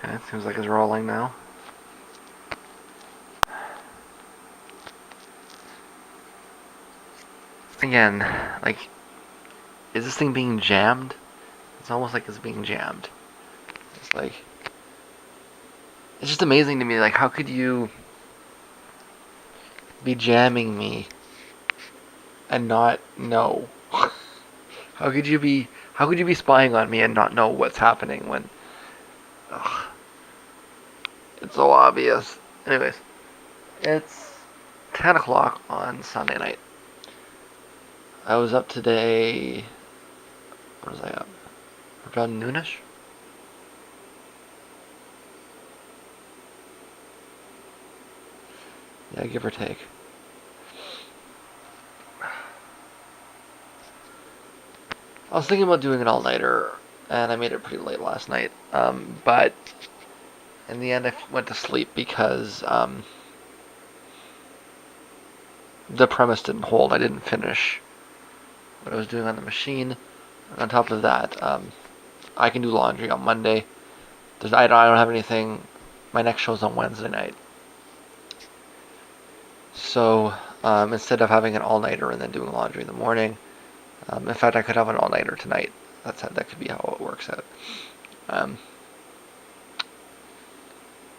Okay, it seems like it's rolling now. Again, like, is this thing being jammed? It's almost like it's being jammed. It's like, it's just amazing to me. Like, how could you be jamming me and not know? How could you be? How could you be spying on me and not know what's happening when? Ugh, it's so obvious. Anyways, it's 10 o'clock on Sunday night. I was up today. What was I up? Around noonish. Yeah, give or take. I was thinking about doing an all-nighter, and I made it pretty late last night. But in the end, I went to sleep because the premise didn't hold. I didn't finish what I was doing on the machine. And on top of that, I can do laundry on Monday. I don't have anything. My next show's on Wednesday night. So instead of having an all-nighter and then doing laundry in the morning, in fact, I could have an all-nighter tonight. That could be how it works out. Um,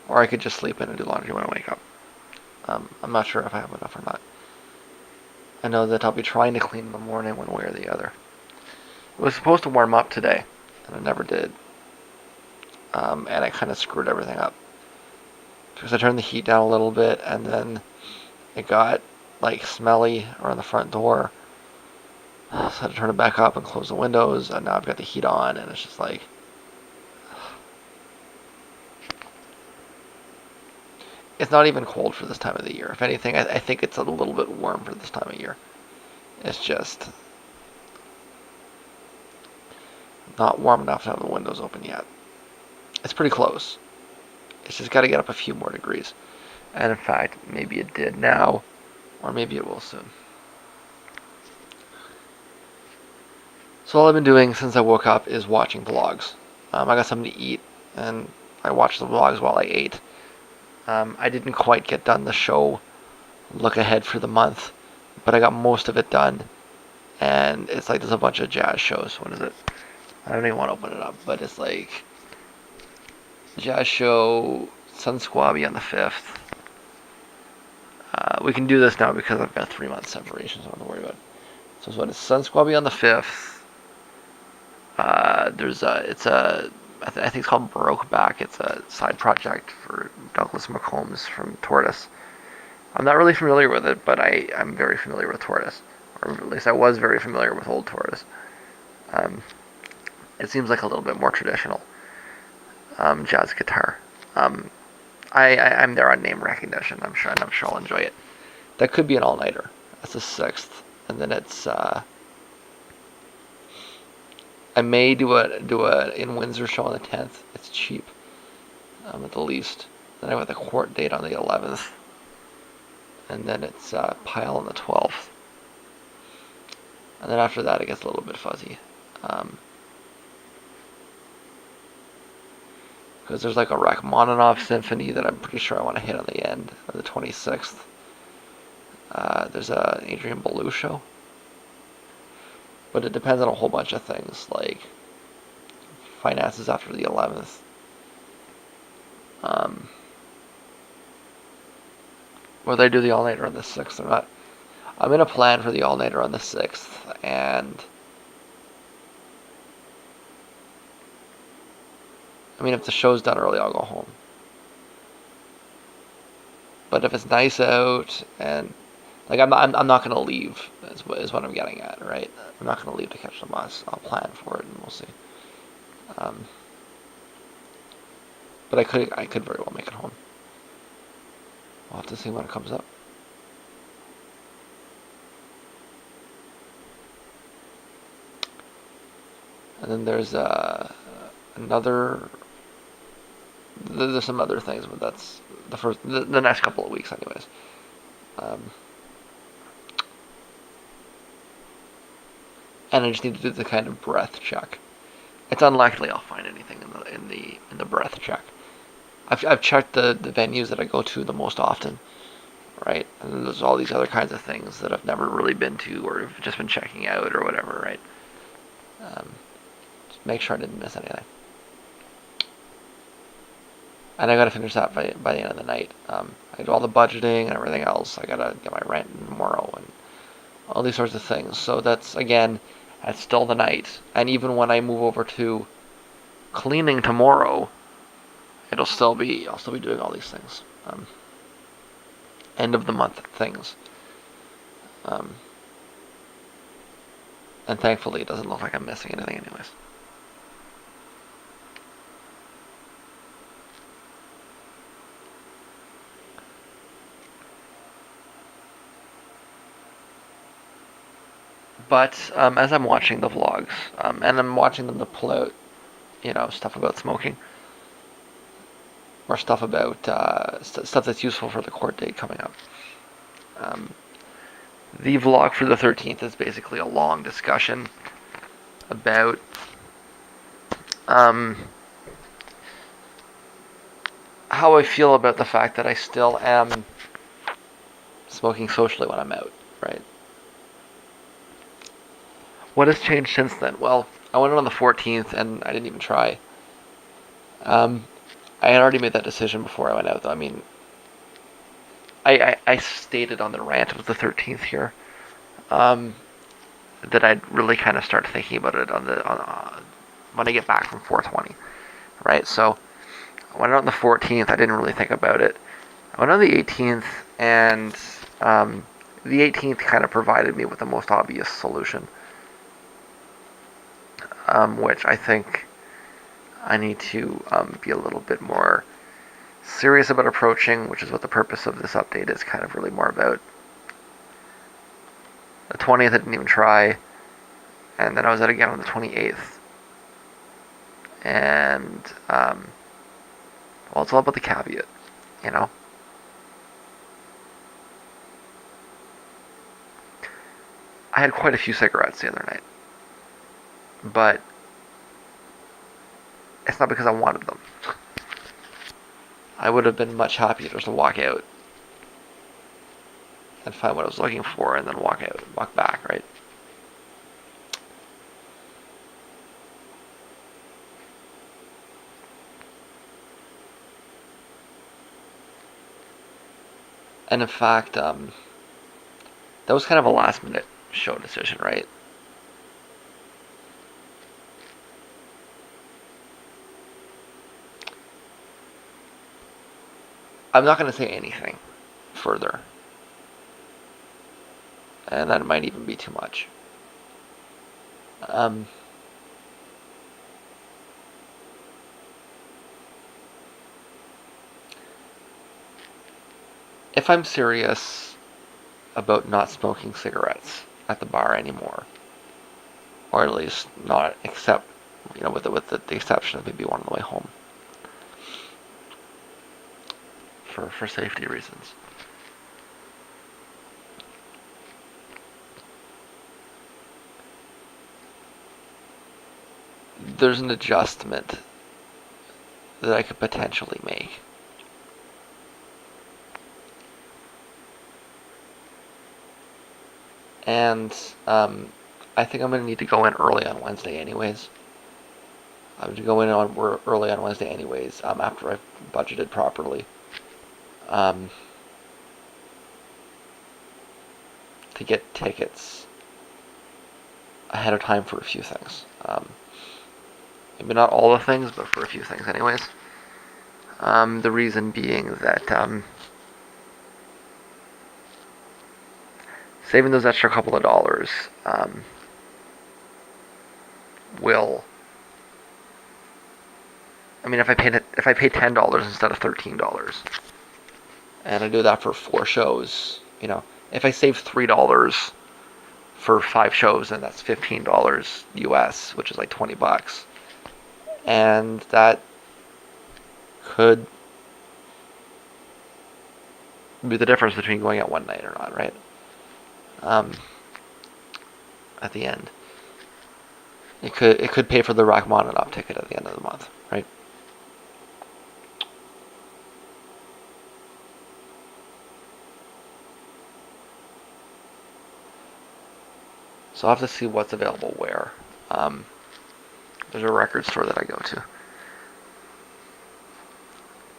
or I could just sleep in and do laundry when I wake up. I'm not sure if I have enough or not. I know that I'll be trying to clean in the morning one way or the other. It was supposed to warm up today, and it never did. And I kind of screwed everything up. Because I turned the heat down a little bit, and then it got like smelly around the front door. So I had to turn it back up and close the windows, and now I've got the heat on, and it's just like... It's not even cold for this time of the year. If anything, I think it's a little bit warm for this time of year. It's just not warm enough to have the windows open yet. It's pretty close. It's just got to get up a few more degrees. And in fact, maybe it did now, or maybe it will soon. So all I've been doing since I woke up is watching vlogs. I got something to eat, and I watched the vlogs while I ate. I didn't quite get done the show look ahead for the month, but I got most of it done. And it's like there's a bunch of jazz shows. What is it? I don't even want to open it up, but it's like jazz show, Sun Squabby on the 5th. We can do this now because I've got 3 months separation, so I don't have to worry about it. So it's what is Sun Squabby on the 5th. I think it's called Baroque. It's a side project for Douglas McCombs from Tortoise. I'm not really familiar with it, but I'm very familiar with Tortoise. Or at least I was very familiar with old Tortoise. Um, it seems like a little bit more traditional jazz guitar. Um, I'm there on name recognition. I'm sure I'll enjoy it. That could be an all-nighter. That's the 6th, and then it's I may do a in Windsor show on the 10th. It's cheap, at the least. Then I have the court date on the 11th, and then it's Pile on the 12th. And then after that, it gets a little bit fuzzy. Because there's like a Rachmaninoff symphony that I'm pretty sure I want to hit on the end of the 26th. There's a Adrian Belew show. But it depends on a whole bunch of things, like finances after the 11th. Whether I do the all-nighter on the 6th or not. I'm in a plan for the all-nighter on the 6th, and I mean, if the show's done early, I'll go home. But if it's nice out, and like I'm not gonna leave, is what I'm getting at, right? I'm not gonna leave to catch the bus. I'll plan for it, and we'll see. Um, but I could very well make it home. We'll have to see when it comes up. And then there's another. There's some other things, but that's the next couple of weeks, anyways. Um, and I just need to do the kind of breath check. It's unlikely I'll find anything in the breath check. I've checked the venues that I go to the most often, right? And there's all these other kinds of things that I've never really been to or have just been checking out or whatever, right? Um, just make sure I didn't miss anything. And I gotta finish that by the end of the night. I do all the budgeting and everything else. I gotta get my rent tomorrow and all these sorts of things. So that's again, that's still the night. And even when I move over to cleaning tomorrow, I'll still be doing all these things. End of the month things. Um, and thankfully, it doesn't look like I'm missing anything, anyways. But as I'm watching the vlogs, and I'm watching them to pull out, stuff about smoking or stuff about stuff that's useful for the court date coming up. Um, the vlog for the 13th is basically a long discussion about um, how I feel about the fact that I still am smoking socially when I'm out, right? What has changed since then? Well, I went out on the 14th and I didn't even try. Um, I had already made that decision before I went out, though. I mean, I stated on the rant of the 13th here um, that I'd really kind of start thinking about it when I get back from 420, right? So I went out on the 14th. I didn't really think about it. I went on the 18th, and the 18th kind of provided me with the most obvious solution, which I think I need to be a little bit more serious about approaching, which is what the purpose of this update is kind of really more about. The 20th I didn't even try, and then I was out again on the 28th. And, well, it's all about the caveat, you know? I had quite a few cigarettes the other night, but it's not because I wanted them. I would have been much happier just to walk out and find what I was looking for and then walk back, right? And in fact, that was kind of a last minute show decision, right? I'm not going to say anything further, and that might even be too much. Um, if I'm serious about not smoking cigarettes at the bar anymore, or at least not except, with the exception of maybe one on the way home, for safety reasons. There's an adjustment that I could potentially make. And I think I'm going to need to go in early on Wednesday anyways. I'm going to go in early on Wednesday anyways, after I've budgeted properly. To get tickets ahead of time for a few things. Maybe not all the things, but for a few things anyways. The reason being that saving those extra couple of dollars will. I mean, if I pay $10 instead of $13, and I do that for 4 shows, if I save $3 for 5 shows, then that's $15 US, which is like $20, and that could be the difference between going out one night or not, right? At the end, it could pay for the Rachmaninoff ticket at the end of the month, right? So I'll have to see what's available where. There's a record store that I go to.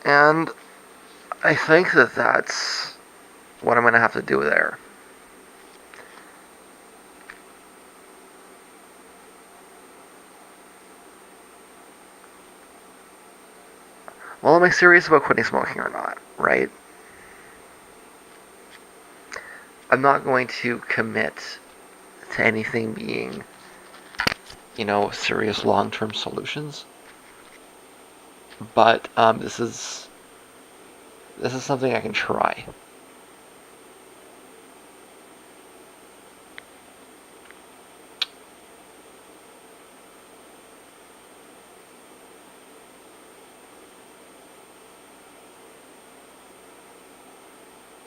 And I think that that's what I'm going to have to do there. Well, am I serious about quitting smoking or not, right? I'm not going to commit to anything being, serious long-term solutions. But this is something I can try.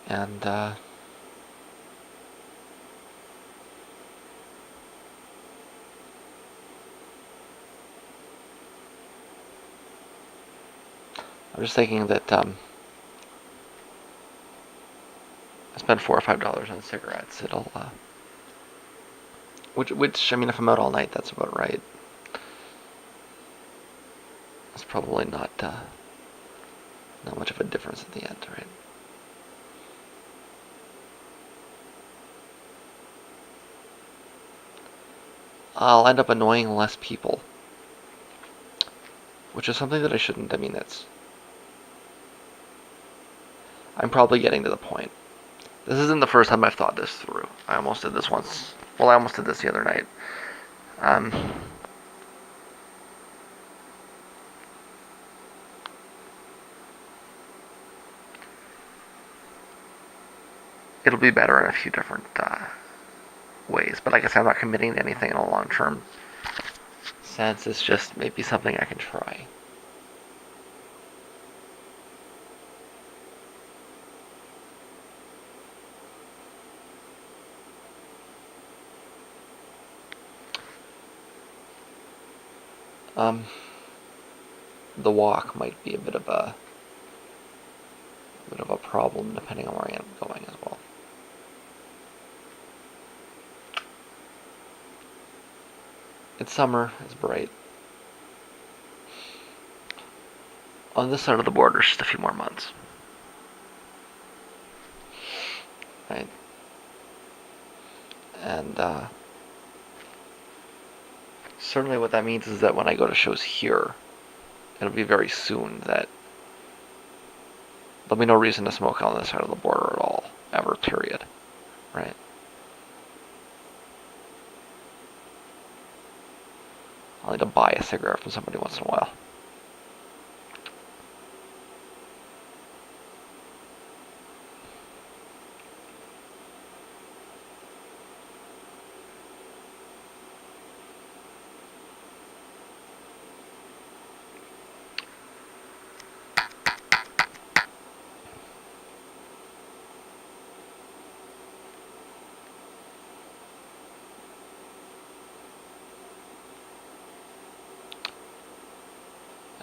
And I'm just thinking that I spend $4 or $5 on cigarettes. It'll, which I mean, if I'm out all night, that's about right. It's probably not much of a difference at the end, right? I'll end up annoying less people, which is something that I shouldn't. I mean, I'm probably getting to the point. This isn't the first time I've thought this through. I almost did this once. Well, I almost did this the other night. Um, it'll be better in a few different ways. But like I said, I'm not committing to anything in a long-term sense. It's just maybe something I can try. The walk might be a bit of a problem depending on where I am going as well. It's summer. It's bright. On this side of the border, it's just a few more months. Right? And certainly what that means is that when I go to shows here, it'll be very soon that there'll be no reason to smoke on this side of the border at all, ever, period. Right? I'll need to buy a cigarette from somebody once in a while.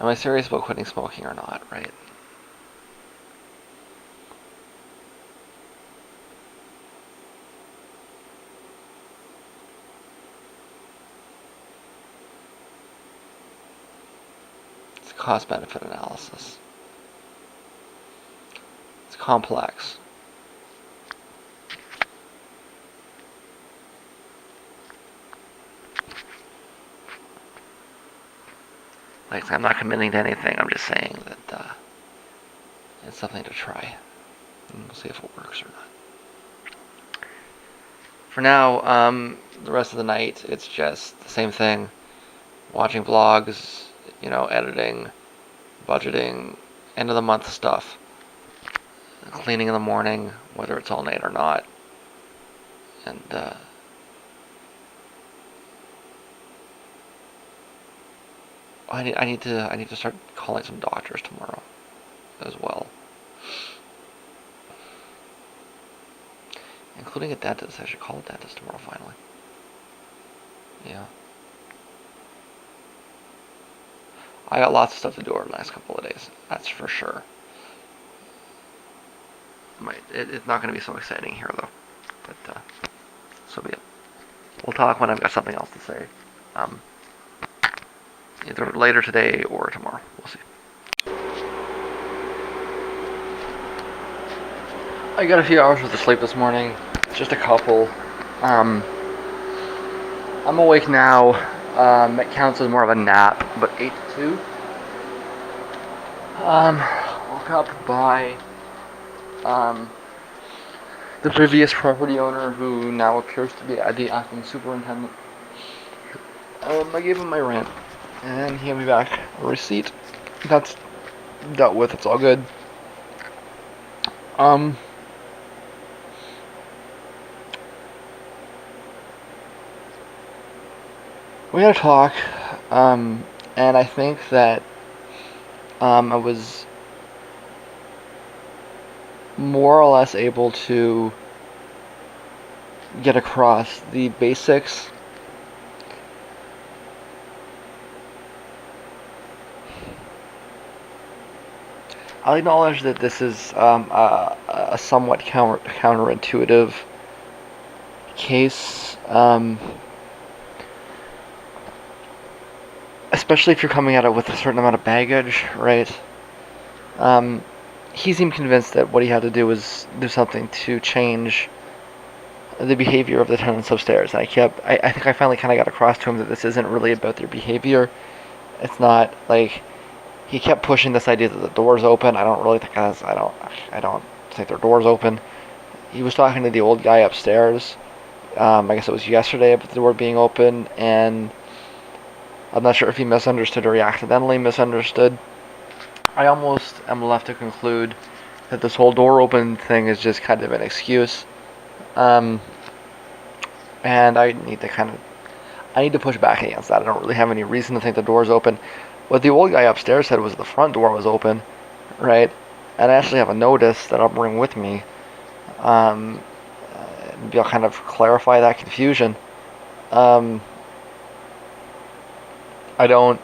Am I serious about quitting smoking or not, right? It's a cost-benefit analysis. It's complex. Like, I'm not committing to anything. I'm just saying that it's something to try. And we'll see if it works or not. For now, the rest of the night, it's just the same thing. Watching vlogs, editing, budgeting, end of the month stuff. Cleaning in the morning, whether it's all night or not. And I need to start calling some doctors tomorrow as well, including a dentist. I should call a dentist tomorrow finally. Yeah, I got lots of stuff to do over the next couple of days. That's for sure. It's not going to be so exciting here though, but so be it. we'll talk when I've got something else to say. Um, Either later today or tomorrow. We'll see. I got a few hours worth of sleep this morning. Just a couple. I'm awake now. It counts as more of a nap, but 8 to 2. Woke up by the previous property owner, who now appears to be the acting superintendent. I gave him my rent, and he gave me back a receipt. That's dealt with. It's all good. We had a talk, and I think that I was more or less able to get across the basics. I'll acknowledge that this is a somewhat counterintuitive case, especially if you're coming at it with a certain amount of baggage, right? He seemed convinced that what he had to do was do something to change the behavior of the tenants upstairs. And I think I finally kind of got across to him that this isn't really about their behavior. It's not like, he kept pushing this idea that the door's open. I don't really think I don't think their door's open. He was talking to the old guy upstairs. I guess it was yesterday about the door being open, and I'm not sure if he misunderstood or he accidentally misunderstood. I almost am left to conclude that this whole door open thing is just kind of an excuse. And I need to push back against that. I don't really have any reason to think the door's open. What the old guy upstairs said was the front door was open, right? And I actually have a notice that I'll bring with me. Maybe I'll kind of clarify that confusion. I don't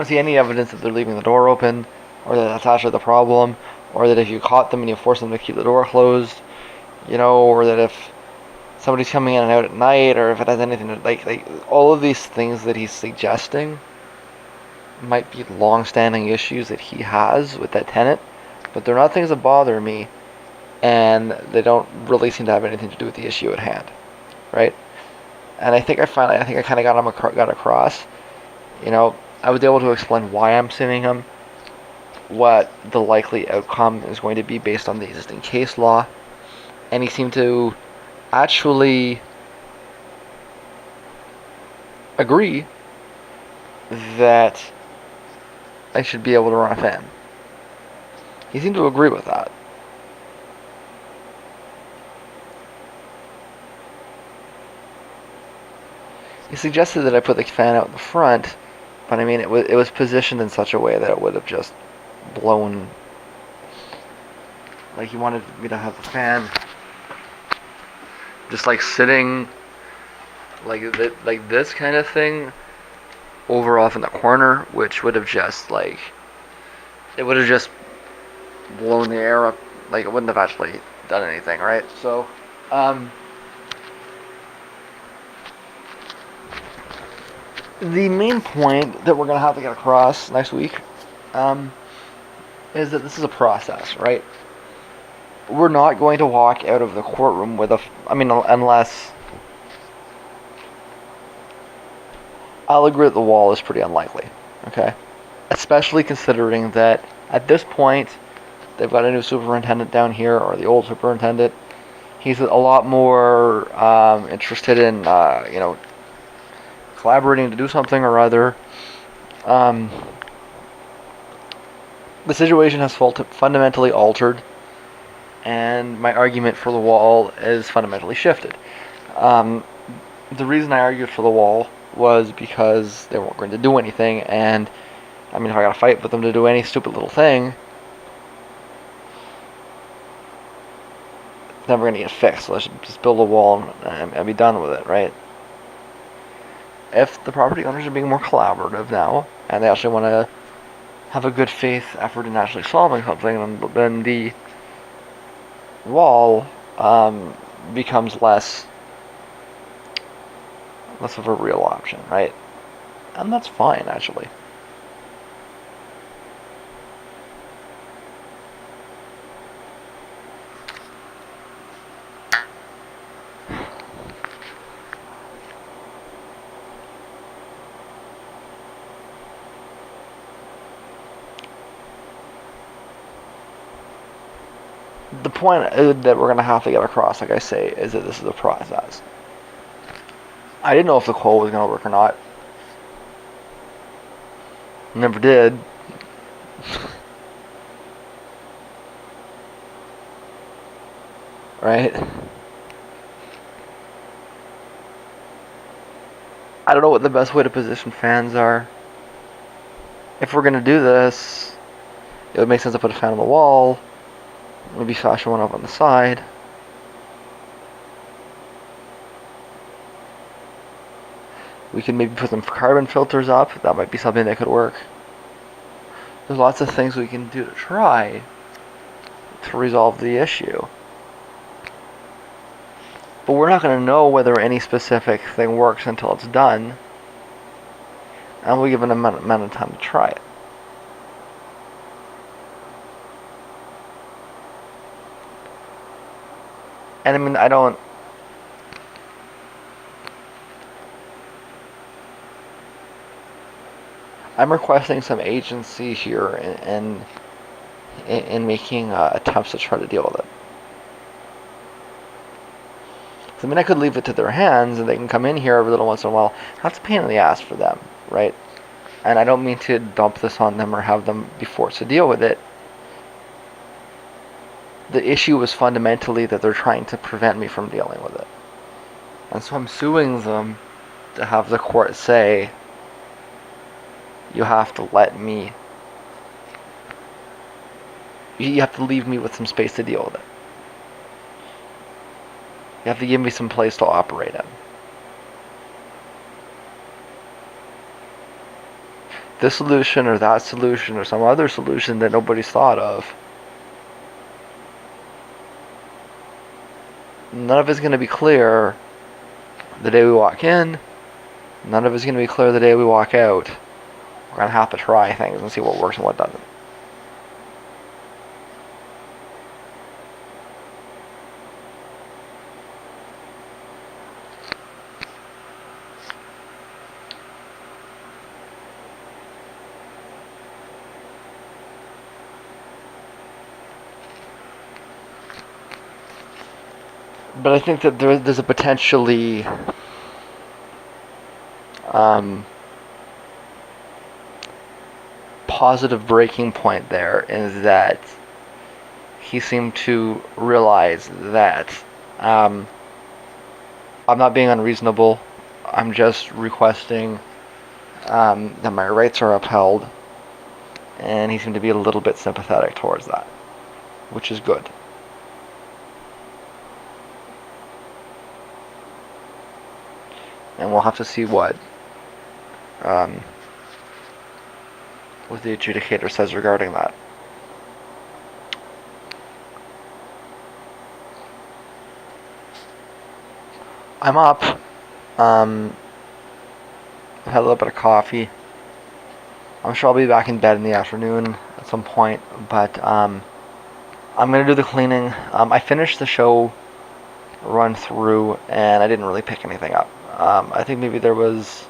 see any evidence that they're leaving the door open, or that that's actually the problem, or that if you caught them and you forced them to keep the door closed, or that if somebody's coming in and out at night, or if it has anything to, like all of these things that he's suggesting might be long-standing issues that he has with that tenant, but they're not things that bother me, and they don't really seem to have anything to do with the issue at hand, right? And I think I kind of got across. I was able to explain why I'm suing him, what the likely outcome is going to be based on the existing case law, and he seemed to actually agree that I should be able to run a fan. He seemed to agree with that. He suggested that I put the fan out in the front, but I mean, it was positioned in such a way that it would have just blown. Like, he wanted me to have the fan just like sitting like this kind of thing over off in the corner, which would have just blown the air up. Like, it wouldn't have actually done anything, right? So the main point that we're going to have to get across next week is that this is a process, right? We're not going to walk out of the courtroom with unless, I'll agree that the wall is pretty unlikely, okay? Especially considering that at this point, they've got a new superintendent down here, or the old superintendent. He's a lot more interested in, collaborating to do something or other. The situation has fundamentally altered, and my argument for the wall is fundamentally shifted. The reason I argued for the wall was because they weren't going to do anything, and if I gotta fight with them to do any stupid little thing, it's never gonna get fixed. So let's just build a wall and be done with it, right? If the property owners are being more collaborative now, and they actually want to have a good faith effort in actually solving something, then the wall becomes less less of a real option, right? And that's fine, actually. The point that we're going to have to get across, like I say, is that this is a process. I didn't know if the coal was going to work or not. Never did. Right? I don't know what the best way to position fans are. If we're going to do this, it would make sense to put a fan on the wall. Maybe fashion one up on the side. We could maybe put some carbon filters up. That might be something that could work. There's lots of things we can do to try to resolve the issue. But we're not going to know whether any specific thing works until it's done. And we'll give it an amount of time to try it. And I mean, I'm requesting some agency here in making attempts to try to deal with it. I mean, I could leave it to their hands and they can come in here every little once in a while. That's a pain in the ass for them, right? And I don't mean to dump this on them or have them be forced to deal with it. The issue is fundamentally that they're trying to prevent me from dealing with it. And so I'm suing them to have the court say, you have to let me, you have to leave me with some space to deal with it. You have to give me some place to operate in. This solution or that solution or some other solution that nobody's thought of, none of it's going to be clear the day we walk in. None of it's going to be clear the day we walk out. We're going to have to try things and see what works and what doesn't. But I think that there's a potentially positive breaking point there, is that he seemed to realize that I'm not being unreasonable. I'm just requesting that my rights are upheld, and he seemed to be a little bit sympathetic towards that, which is good. And we'll have to see what the adjudicator says regarding that. I'm up. I've had a little bit of coffee. I'm sure I'll be back in bed in the afternoon at some point, but I'm going to do the cleaning. I finished the show run through, and I didn't really pick anything up. I think maybe there was...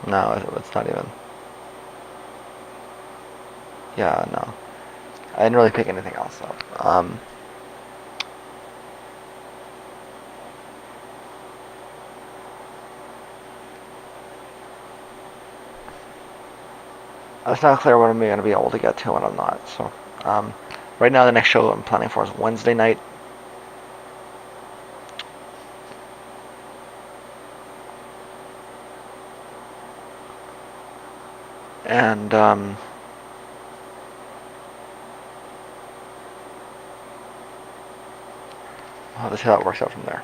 No, it's not even... Yeah, no. I didn't really pick anything else up. It's not clear what I'm going to be able to get to when I'm not. So, right now the next show I'm planning for is Wednesday night. And I'll have to see how it works out from there.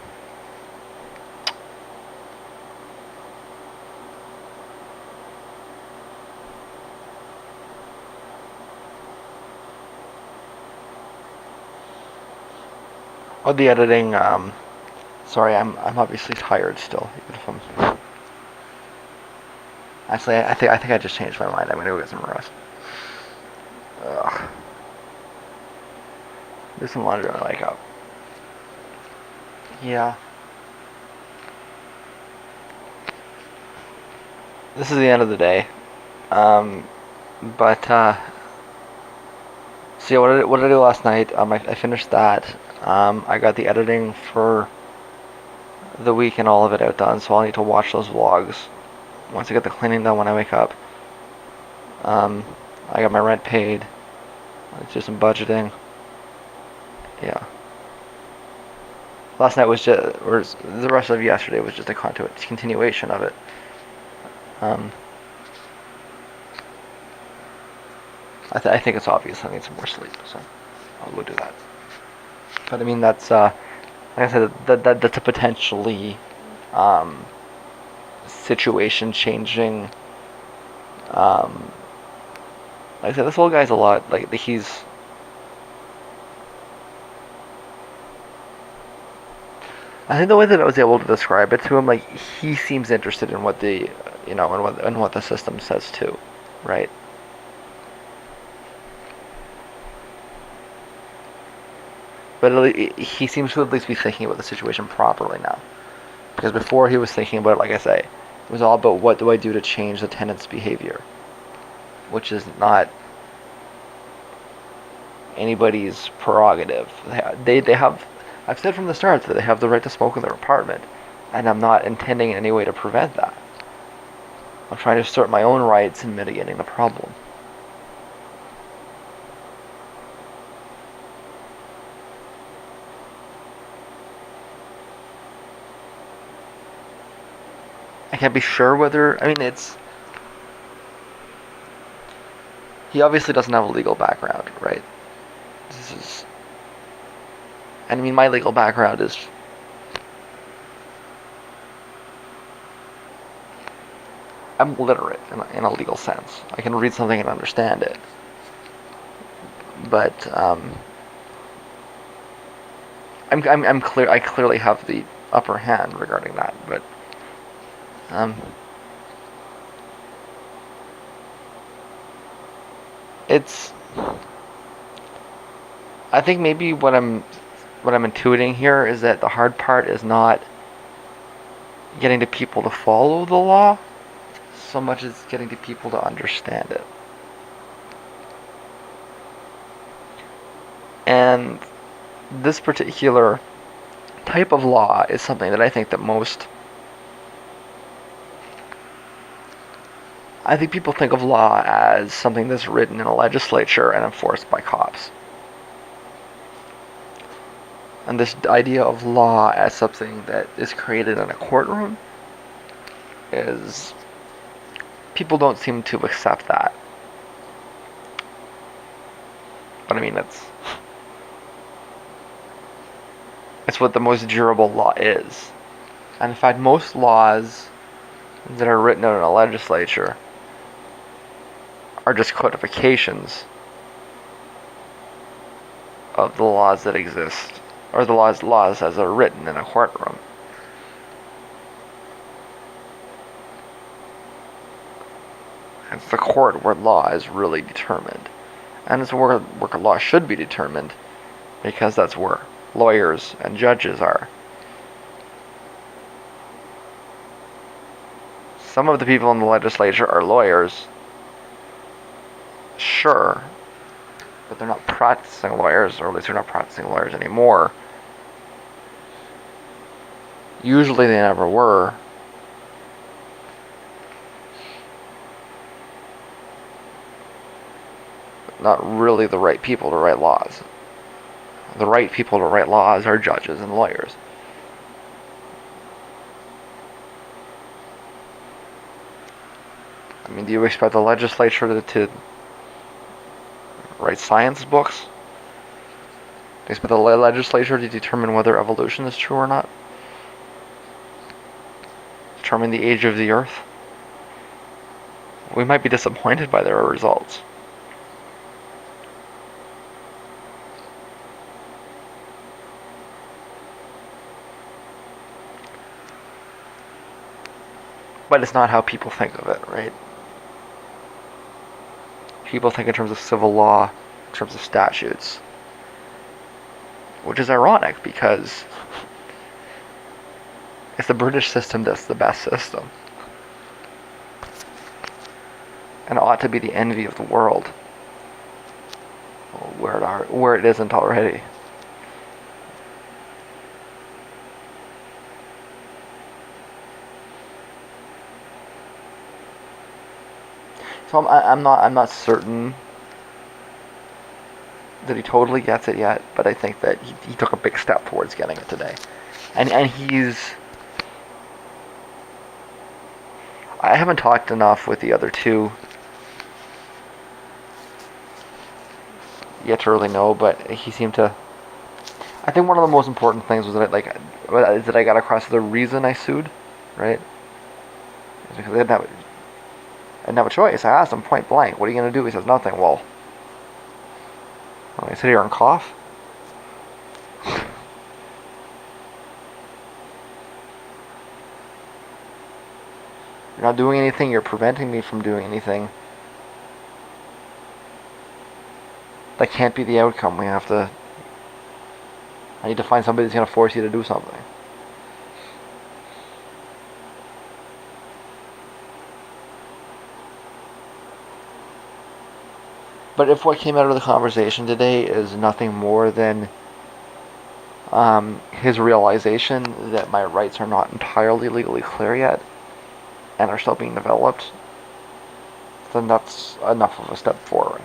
Oh, the editing. So Sorry, I'm obviously tired still. Even if I'm actually, I think I just changed my mind. I'm gonna go get some rest. Ugh. Do some laundry when I wake up. Yeah. This is the end of the day. Um, but so yeah, what did I do last night? I finished that. I got the editing for the week and all of it outdone, so I'll need to watch those vlogs once I get the cleaning done when I wake up. Um, I got my rent paid. Let's do some budgeting. Yeah. Last night was just, or the rest of yesterday was just a continuation of it. Um, I think it's obvious I need some more sleep, so I'll go do that. But I mean, that's like I said, that's a potentially um, situation changing. Um, like I said, this old guy's a lot like he's. I think the way that I was able to describe it to him, like he seems interested in what the, in what the system says too, right? But he seems to at least be thinking about the situation properly now. Because before he was thinking about it, like I say, it was all about what do I do to change the tenant's behavior, which is not anybody's prerogative. They have, I've said from the start that they have the right to smoke in their apartment, and I'm not intending in any way to prevent that. I'm trying to assert my own rights in mitigating the problem. I can't be sure whether, I mean, he obviously doesn't have a legal background, right? This is, and I mean, my legal background is, I'm literate in a legal sense. I can read something and understand it. But I'm clear. I clearly have the upper hand regarding that. But um, it's. I think maybe what I'm intuiting here is that the hard part is not getting the people to follow the law, so much as getting the people to understand it. And this particular type of law is something that I think that I think people think of law as something that's written in a legislature and enforced by cops. And this idea of law as something that is created in a courtroom is, people don't seem to accept that. But I mean, it's what the most durable law is. And in fact, most laws that are written out in a legislature are just codifications of the laws that exist, or the laws as they're written in a courtroom. It's the court where law is really determined. And it's where law should be determined, because that's where lawyers and judges are. Some of the people in the legislature are lawyers, sure, but they're not practicing lawyers, or at least they're not practicing lawyers anymore. Usually they never were. Not really the right people to write laws. The right people to write laws are judges and lawyers. I mean, do you expect the legislature to write science books? Do you expect the legislature to determine whether evolution is true or not? Determine the age of the Earth? We might be disappointed by their results. But it's not how people think of it, right? People think in terms of civil law, in terms of statutes, which is ironic because it's the British system that's the best system and ought to be the envy of the world, where it isn't already. So I'm not certain that he totally gets it yet, but I think that he took a big step towards getting it today, and I haven't talked enough with the other two yet to really know, but he seemed to. I think one of the most important things was that I got across the reason I sued, right? Is because I didn't have a choice. I asked him point blank, "What are you gonna do?" He says, "Nothing." Well, I sit here and cough. You're not doing anything. You're preventing me from doing anything. That can't be the outcome. I need to find somebody that's going to force you to do something. But if what came out of the conversation today is nothing more than his realization that my rights are not entirely legally clear yet and are still being developed, then that's enough of a step forward.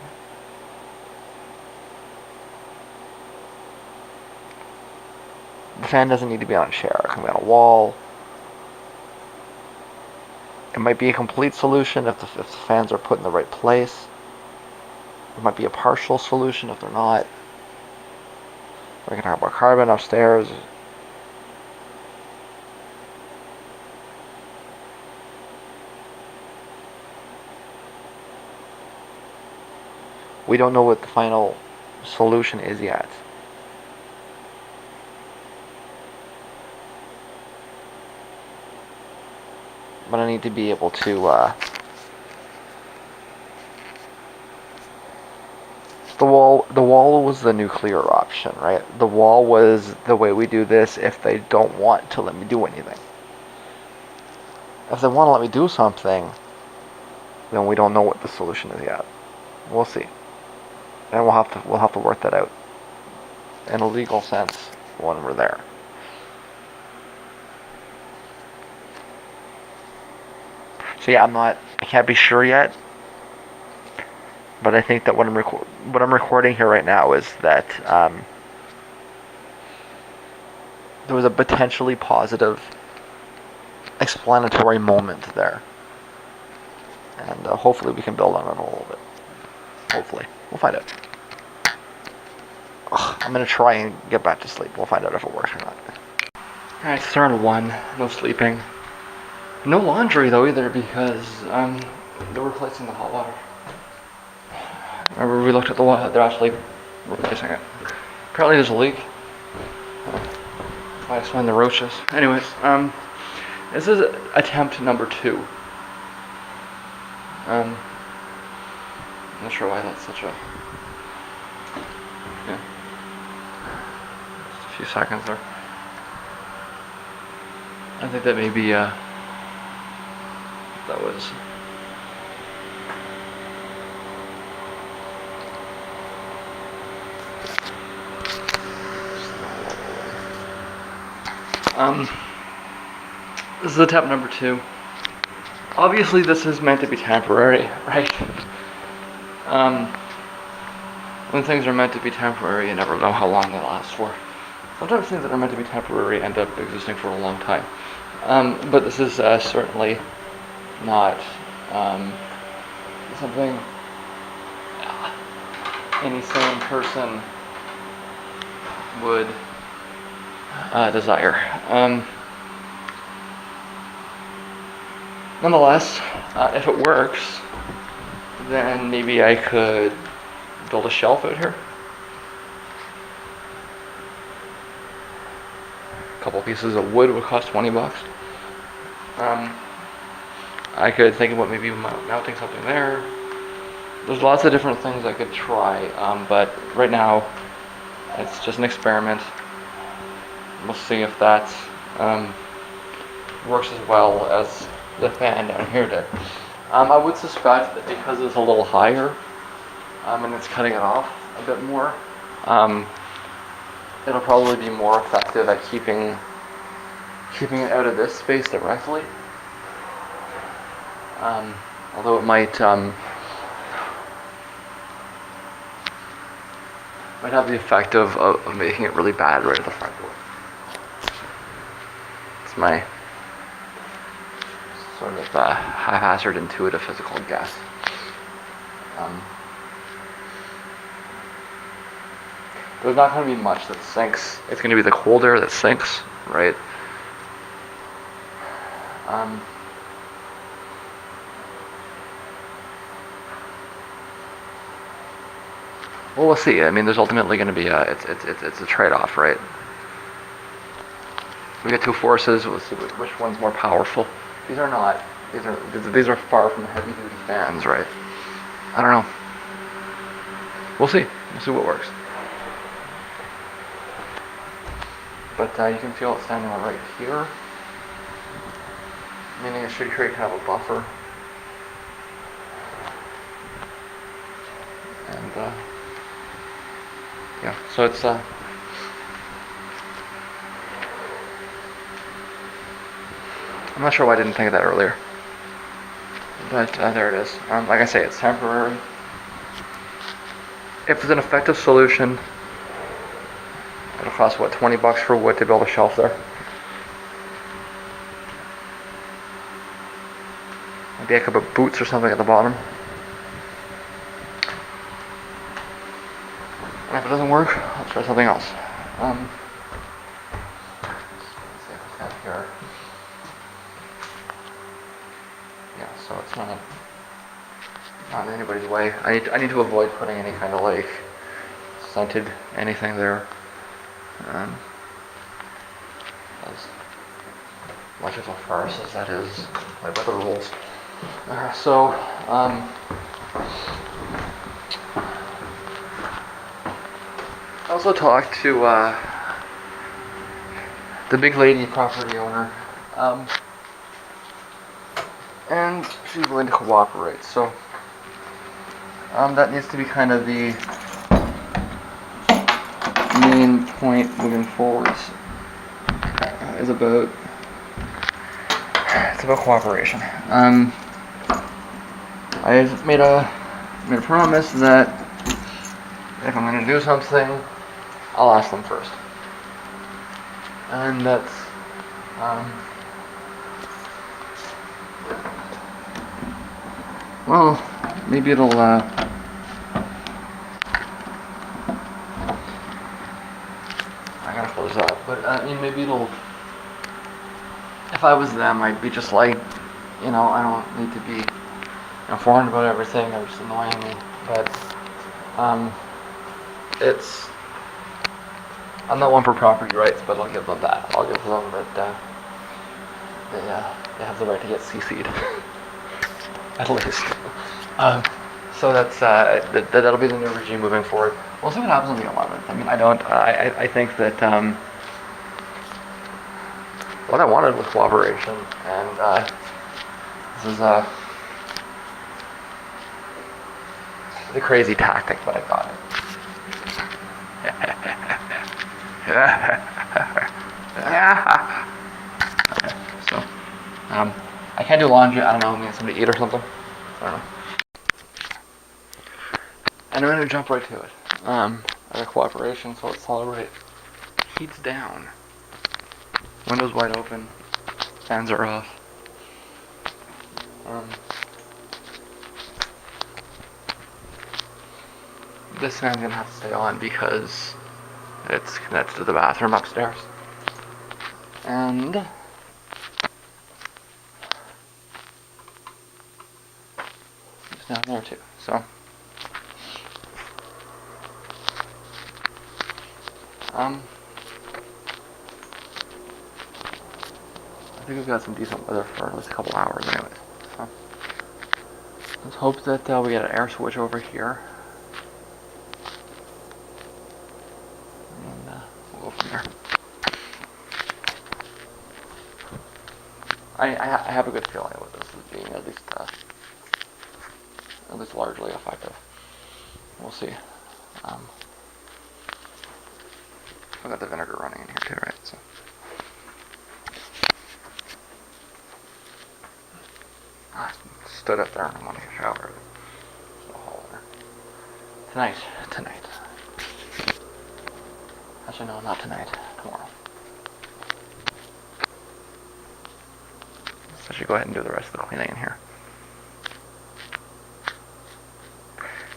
The fan doesn't need to be on a chair. It can be on a wall. It might be a complete solution if the fans are put in the right place. It might be a partial solution if they're not. We can talk about carbon upstairs. We don't know what the final solution is yet. But I need to be able to the wall was the nuclear option, right? The wall was the way we do this if they don't want to let me do anything. If they want to let me do something, then we don't know what the solution is yet. We'll see. And we'll have to work that out in a legal sense when we're there. So yeah, I can't be sure yet, but I think that what I'm recording here right now is that there was a potentially positive explanatory moment there, and hopefully we can build on it a little bit. Hopefully, we'll find out. I'm gonna try and get back to sleep. We'll find out if it works or not. Alright, it's around 1. No sleeping. No laundry though either because they're replacing the hot water. Remember we looked at the water, they're actually replacing it. Apparently there's a leak. I explained the roaches. Anyways, this is attempt number 2. I'm not sure why that's such a... Yeah. Just a few seconds there. I think that maybe, that was... This is attempt number 2. Obviously this is meant to be temporary, right? When things are meant to be temporary, you never know how long they last for. Sometimes things that are meant to be temporary end up existing for a long time. But this is certainly not something any sane person would desire. Nonetheless, if it works, then maybe I could build a shelf out here. A couple pieces of wood would cost $20. I could think about maybe mounting something there. There's lots of different things I could try, but right now it's just an experiment. We'll see if that works as well as the fan down here did. I would suspect that because it's a little higher and it's cutting it off a bit more, it'll probably be more effective at keeping it out of this space directly. Although it might have the effect of making it really bad right at the front door. It's my sort of haphazard, intuitive, physical guess. There's not going to be much that sinks. It's going to be the cold air that sinks, right? Well, we'll see. I mean, there's ultimately going to be it's a trade-off, right? We get two forces. We'll see which one's more powerful. These are not. These are far from heavy-duty fans, right? I don't know. We'll see. We'll see what works. But you can feel it standing right here, meaning it should create kind of a buffer. And yeah, so it's I'm not sure why I didn't think of that earlier, but there it is. Like I say, it's temporary. If it's an effective solution, it'll cost what, $20 for wood to build a shelf there. Maybe a couple of boots or something at the bottom. And if it doesn't work, I'll try something else. Let's see if I can here. Yeah, so it's not in anybody's way. I need to avoid putting any kind of like scented anything there. As much of a farce as that is, by the rules. So I also talked to the big lady property owner, and she's willing to cooperate. So that needs to be kind of the main point moving forwards. It's about cooperation. I've made a promise that if I'm going to do something, I'll ask them first, and that's well, maybe it'll I gotta close up, but I mean, maybe it'll. If I was them, I'd be just like, I don't need to be informed about everything. They're just annoying me. But it's. I'm not one for property rights, but I'll give them that. I'll give them that they have the right to get CC'd, at least. So that'll be the new regime moving forward. We'll see what happens on the 11th. I mean, I think that what I wanted was cooperation, and this is the crazy tactic, but I got it. Okay, so I can't do laundry. I don't know. Maybe somebody eat or something. I don't know. And I'm gonna jump right to it. I got cooperation, so let's tolerate. Heat's down. Windows wide open. Fans are off. This fan's gonna have to stay on because it's connected to the bathroom upstairs. And it's down there too. So I think we've got some decent weather for at least a couple hours anyways. So let's hope that we get an air switch over here. And we'll go from there. I have a good feeling about this as being at least largely effective. We'll see. I've got the vinegar running in here too, right? So. I stood up there and I want to take a shower. There's no hole there. Tonight. Actually, no, not tonight. Tomorrow. So I should go ahead and do the rest of the cleaning in here.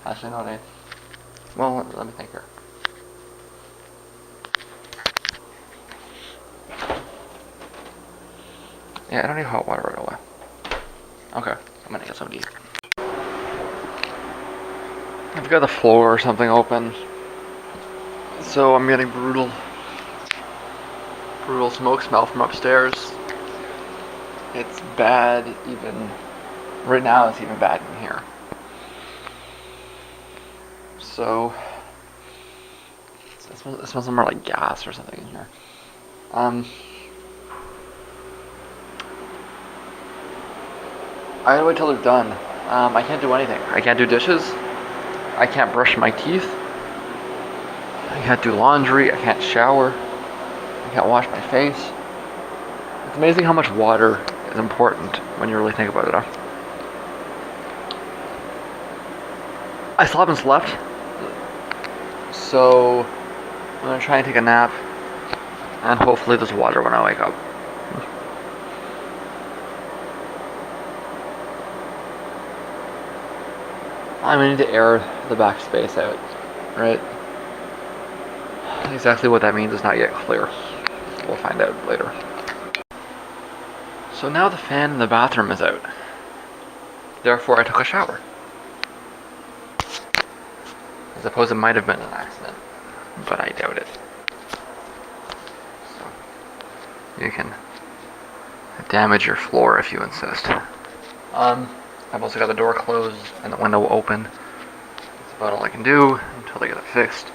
Actually, no, Nate. Well, let me think here. Yeah, I don't need hot water right away. Okay, I'm gonna get something to eat. I've got the floor or something open, so I'm getting brutal smoke smell from upstairs. It's bad even, right now it's even bad in here. So, it smells more like gas or something in here. I gotta wait till they're done. I can't do anything. I can't do dishes. I can't brush my teeth. I can't do laundry. I can't shower. I can't wash my face. It's amazing how much water is important when you really think about it. I still haven't slept, so I'm gonna try and take a nap, and hopefully there's water when I wake up. I'm gonna need to air the back space out, right? Exactly what that means is not yet clear. We'll find out later. So now the fan in the bathroom is out. Therefore, I took a shower. I suppose it might have been an accident, but I doubt it. So, you can damage your floor if you insist. I've also got the door closed and the window open. That's about all I can do until they get it fixed.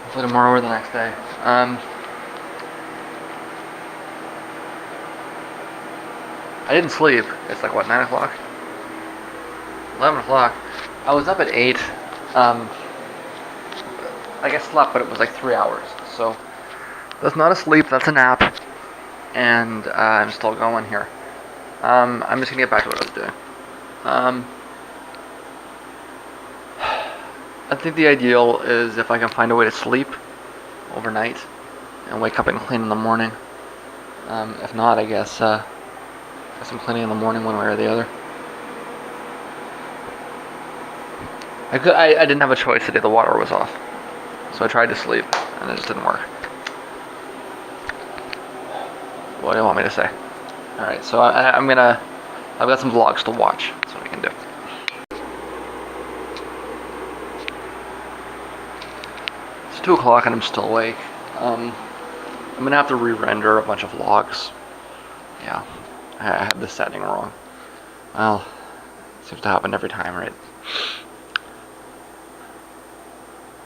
Hopefully tomorrow or the next day. I didn't sleep. It's like, what, 9 o'clock? 11 o'clock. I was up at 8. I guess slept, but it was like 3 hours. So that's not a sleep, that's a nap. And I'm still going here. I'm just gonna get back to what I was doing. I think the ideal is if I can find a way to sleep overnight and wake up and clean in the morning. If not, I guess I'm cleaning in the morning one way or the other. I didn't have a choice today. The water was off, so I tried to sleep and it just didn't work. What do you want me to say? All right, so I've got some vlogs to watch. That's what I can do. It's 2 o'clock and I'm still awake. I'm gonna have to re-render a bunch of vlogs. Yeah, I had the setting wrong. Well, it seems to happen every time, right?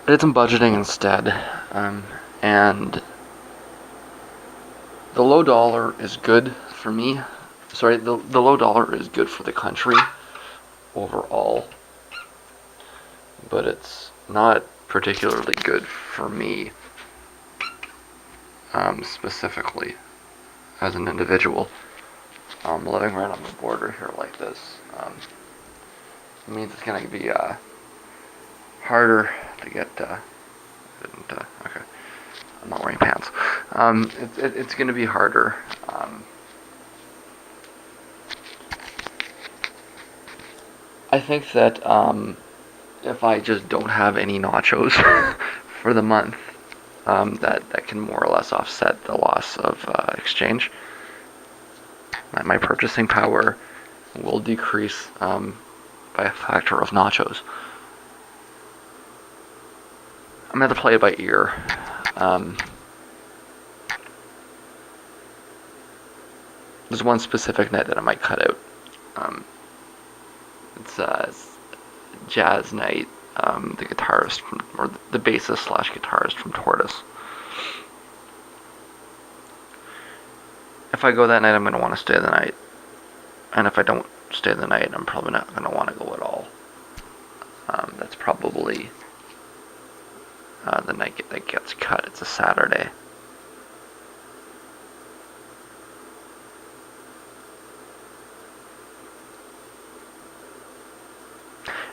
I did some budgeting instead, and the low dollar is good for me. Sorry, the low dollar is good for the country overall, but it's not particularly good for me specifically as an individual. Living right on the border here like this means it's gonna be harder to get. Okay, I'm not wearing pants. It's gonna be harder. I think that if I just don't have any nachos for the month, that can more or less offset the loss of exchange. My purchasing power will decrease by a factor of nachos. I'm going to have to play it by ear. There's one specific night that I might cut out. jazz night. The guitarist or the bassist slash guitarist from Tortoise. If I go that night, I'm going to want to stay the night. And if I don't stay the night, I'm probably not going to want to go at all. That's probably the night that gets cut. It's a Saturday.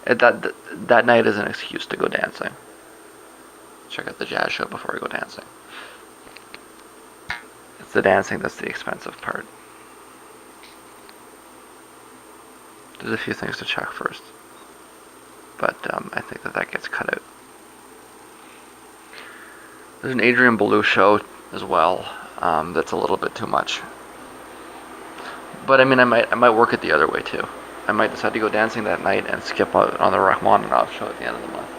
That night is an excuse to go dancing. Check out the jazz show before I go dancing. It's the dancing that's the expensive part. There's a few things to check first, but I think that gets cut out. There's an Adrian Belew show as well. That's a little bit too much. But I mean, I might work it the other way too. I might decide to go dancing that night and skip out on the Rachmaninoff show at the end of the month.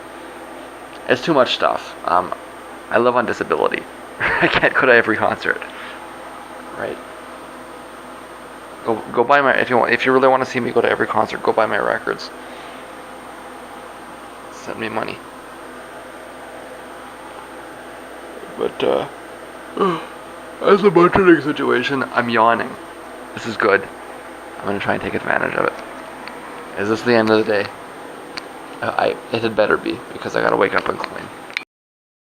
It's too much stuff. I live on disability. I can't go to every concert. Right. Go buy my if you really want to see me go to every concert, go buy my records. Send me money. But as a budgeting situation, I'm yawning. This is good. I'm gonna try and take advantage of it. Is this the end of the day? It had better be, because I gotta wake up and clean.